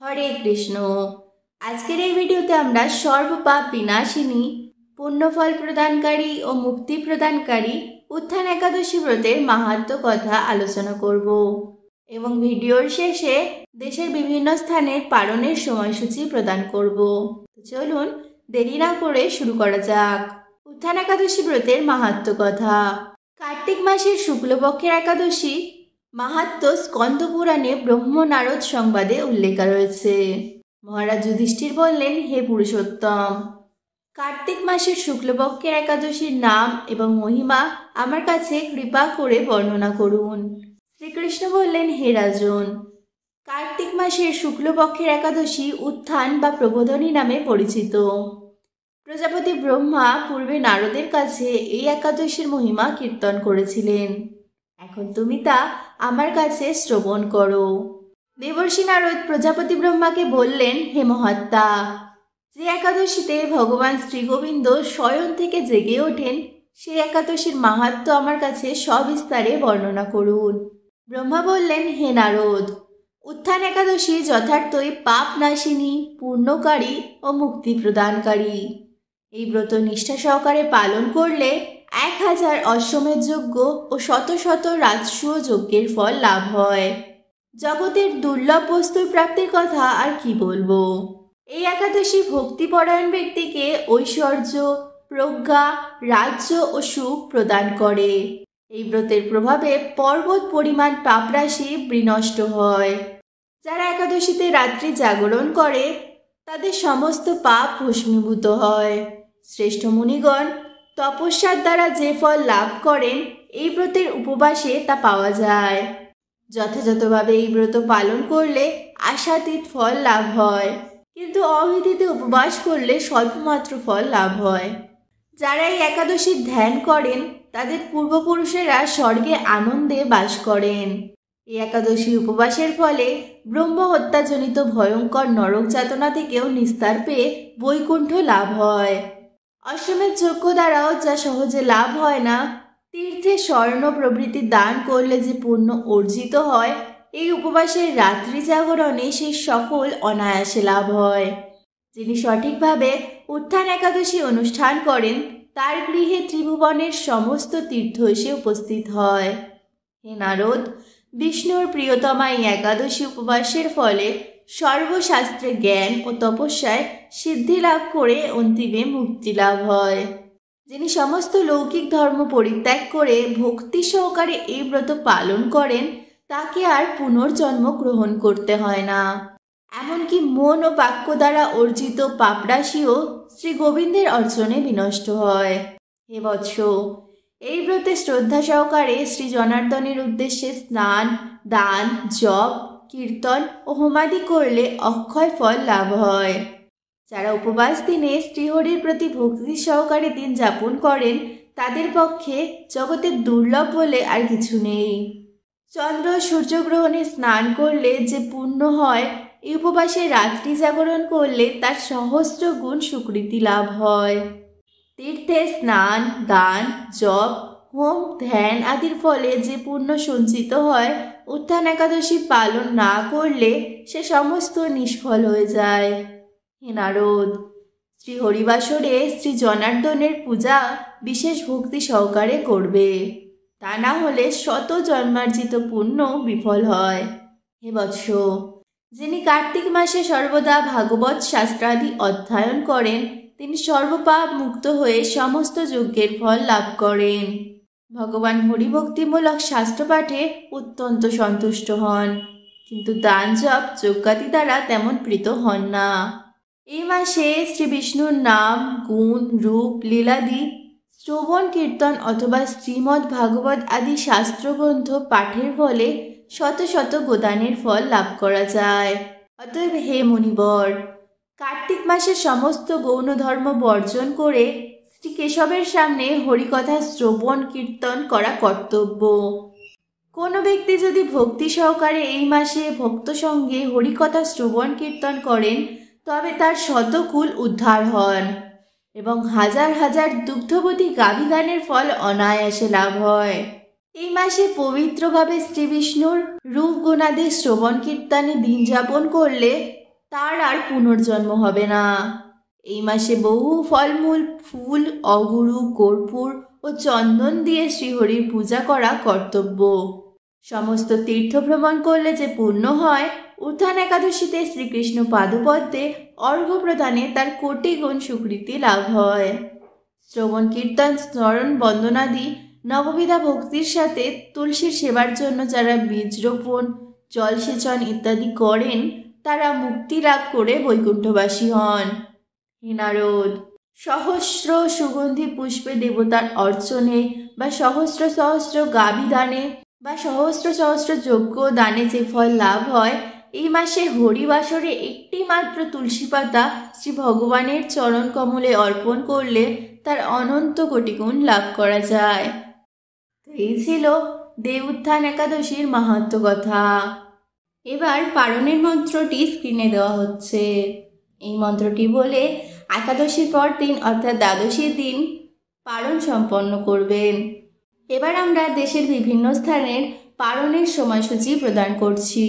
হরে কৃষ্ণ। আজকের এই ভিডিওতে আমরা সর্বপাপ বিনাশিনী, পুণ্যফল প্রদানকারী ও মুক্তি প্রদানকারী উত্থান একাদশী ব্রতের মাহাত্ম্য কথা আলোচনা করব এবং ভিডিওর শেষে দেশের বিভিন্ন স্থানের পালনের সময়সূচি প্রদান করব। চলুন দেরি না করে শুরু করা যাক। উত্থান একাদশী ব্রতের মাহাত্ম্য কথা। কার্তিক মাসের শুক্লপক্ষের একাদশী মাহাত্ম্য স্কন্দ পুরাণে ব্রহ্ম নারদ সংবাদে উল্লেখ রয়েছে। মহারাজ যুধিষ্ঠির বললেন, হে পুরুষোত্তম, কার্তিক মাসের শুক্লপক্ষের একাদশীর নাম এবং মহিমা আমার কাছে কৃপা করে বর্ণনা করুন। শ্রীকৃষ্ণ বললেন, হে রাজন, কার্তিক মাসের শুক্লপক্ষের একাদশী উত্থান বা প্রবোধনী নামে পরিচিত। প্রজাপতি ব্রহ্মা পূর্বে নারদের কাছে এই একাদশীর মহিমা কীর্তন করেছিলেন। এখন তুমি তা আমার কাছে শ্রবণ করো। দেবর্ষি নারদ প্রজাপতি ব্রহ্মাকে বললেন, হে মহাত্মা, যে একাদশীতে ভগবান শ্রীগোবিন্দ শয়ন থেকে জেগে ওঠেন সেই একাদশীর মাহাত্ম্য আমার কাছে সবিস্তারে বর্ণনা করুন। ব্রহ্মা বললেন, হে নারদ, উত্থান একাদশী যথার্থই পাপ নাশিনী, পূর্ণকারী ও মুক্তি প্রদানকারী। এই ব্রত নিষ্ঠা সহকারে পালন করলে 1000 অশ্বমেধ যজ্ঞ ও শত শত রাজসূয় যজ্ঞের ফল লাভ হয়। জগতের দুর্লভ বস্তুর প্রাপ্তির কথা আর কি বলবো। এই একাদশী ভক্তিপরায়ণ ব্যক্তিকে ঐশ্বর্য, প্রজ্ঞা, রাজ্য ও সুখ প্রদান করে। এই ব্রতের প্রভাবে পর্বত পরিমাণ পাপরাশি বিনষ্ট হয়। যারা একাদশীতে রাত্রি জাগরণ করে তাদের সমস্ত পাপ ভস্মীভূত হয়। শ্রেষ্ঠ মুনিগণ তপস্যার দ্বারা যে ফল লাভ করেন এই ব্রতের উপবাসে তা পাওয়া যায়। যথাযথভাবে এই ব্রত পালন করলে আশাতীত ফল লাভ হয়, কিন্তু অবিধিতে উপবাস করলে স্বল্পমাত্র ফল লাভ হয়। যারা এই একাদশীর ধ্যান করেন তাদের পূর্বপুরুষেরা স্বর্গে আনন্দে বাস করেন। এই একাদশী উপবাসের ফলে ব্রহ্ম হত্যাজনিত ভয়ঙ্কর নরক যাতনা থেকেও নিস্তার পেয়ে বৈকুণ্ঠ লাভ হয়। অশ্বমেধ যজ্ঞ দ্বারাও যা সহজে লাভ হয় না, তীর্থে স্বর্ণ প্রভৃতি দান করলে যে পুণ্য অর্জিত হয়, এই উপবাসের রাত্রি জাগরণে সেই সকল অনায়াসে লাভ হয়। যিনি সঠিকভাবে উত্থান একাদশী অনুষ্ঠান করেন তার গৃহে ত্রিভুবনের সমস্ত তীর্থ এসে উপস্থিত হয়। হে নারদ, বিষ্ণুর প্রিয়তমা এই একাদশী উপবাসের ফলে সর্বশাস্ত্রে জ্ঞান ও তপস্যায় সিদ্ধি লাভ করে অন্তিমে মুক্তি লাভ হয়। যিনি সমস্ত লৌকিক ধর্ম পরিত্যাগ করে ভক্তি সহকারে এই ব্রত পালন করেন তাকে আর পুনর্জন্ম গ্রহণ করতে হয় না। এমনকি মন ও বাক্য দ্বারা অর্জিত পাপরাশিও শ্রী গোবিন্দের অর্চনে বিনষ্ট হয়। হে বৎস, এই ব্রতে শ্রদ্ধা সহকারে শ্রী জনার্দনের উদ্দেশ্যে স্নান, দান, জপ, কীর্তন ও হোমাদি করলে অক্ষয় ফল লাভ হয়। যারা উপবাস দিনে শ্রীহরির প্রতি ভক্তি সহকারে দিন যাপন করেন তাদের পক্ষে জগতের দুর্লভ বলে আর কিছু নেই। চন্দ্র সূর্যগ্রহণে স্নান করলে যে পুণ্য হয়, এই উপবাসে রাত্রি জাগরণ করলে তার সহস্র গুণ স্বীকৃতি লাভ হয়। তীর্থে স্নান, দান, জপ, হোম, ধ্যান আদির ফলে যে পুণ্য সঞ্চিত হয়, উত্থান একাদশী পালন না করলে সে সমস্ত নিষ্ফল হয়ে যায়। হে নারদ, শ্রী হরিবাসরে শ্রী জনার্দনের পূজা বিশেষ ভক্তি সহকারে করবে, তা না হলে শত জন্মার্জিত পুণ্য বিফল হয়। হে বৎস, যিনি কার্তিক মাসে সর্বদা ভাগবত শাস্ত্রাদি অধ্যয়ন করেন তিনি সর্বপাপ মুক্ত হয়ে সমস্ত যজ্ঞের ফল লাভ করেন। ভগবান হরিভক্তিমূলক শাস্ত্র পাঠে অত্যন্ত সন্তুষ্ট হন, কিন্তু দান, জপ, যজ্ঞাদি দ্বারা তেমন প্রীত হন না। এই মাসে শ্রী বিষ্ণুর নাম, গুণ, রূপ, লীলাদি শ্রবণ, কীর্তন অথবা শ্রীমদ্ ভাগবত আদি শাস্ত্রগ্রন্থ পাঠের ফলে শত শত গোদানের ফল লাভ করা যায়। অতএব হে মুনিবর, কার্তিক মাসে সমস্ত গৌণ ধর্ম বর্জন করে শ্রী কেশবের সামনে হরিকথা শ্রবণ কীর্তন করা কর্তব্য। কোনো ব্যক্তি যদি ভক্তি সহকারে এই মাসে ভক্ত সঙ্গে হরিকথা শ্রবণ কীর্তন করেন তবে তার শতকুল উদ্ধার হন এবং হাজার হাজার দুগ্ধবতী গাভীগানের ফল অনায়াসে লাভ হয়। এই মাসে পবিত্রভাবে শ্রী বিষ্ণুর রূপ গুণাদি শ্রবণ কীর্তনে দিন যাপন করলে তার আর পুনর্জন্ম হবে না। এই মাসে বহু ফলমূল, ফুল, অগুরু, কর্পূর ও চন্দন দিয়ে শ্রীহরির পূজা করা কর্তব্য। সমস্ত তীর্থ ভ্রমণ করলে যে পুণ্য হয়, উত্থান একাদশীতে শ্রীকৃষ্ণ পাদপদ্মে অর্ঘ্য প্রদানে তার কোটি গুণ সুকৃতি লাভ হয়। শ্রবণ, কীর্তন, স্মরণ, বন্দনাদি নববিধা ভক্তির সাথে তুলসীর সেবার জন্য যারা বীজ রোপণ, জলসেচন ইত্যাদি করেন, তারা মুক্তি লাভ করে বৈকুণ্ঠবাসী হন। হে নারদ, সহস্র সুগন্ধি পুষ্পে দেবতার অর্চনে বা সহস্র সহস্র গাভী দানে বা সহস্র সহস্র যজ্ঞ দানে যে ফল লাভ হয়, এই মাসে হরিবাসরে একটি মাত্র তুলসী পাতা শ্রী ভগবানের চরণ কমলে অর্পণ করলে তার অনন্ত কোটি গুণ লাভ করা যায়। তো এই ছিল দেব উত্থান একাদশীর মাহাত্ম্য কথা। এবার পারণের মন্ত্রটি স্ক্রিনে দেওয়া হচ্ছে। এই মন্ত্রটি বলে একাদশীর পর দিন অর্থাৎ দ্বাদশীর দিন পারণ সম্পন্ন করবেন। এবার আমরা দেশের বিভিন্ন স্থানের পারণের সময়সূচি প্রদান করছি।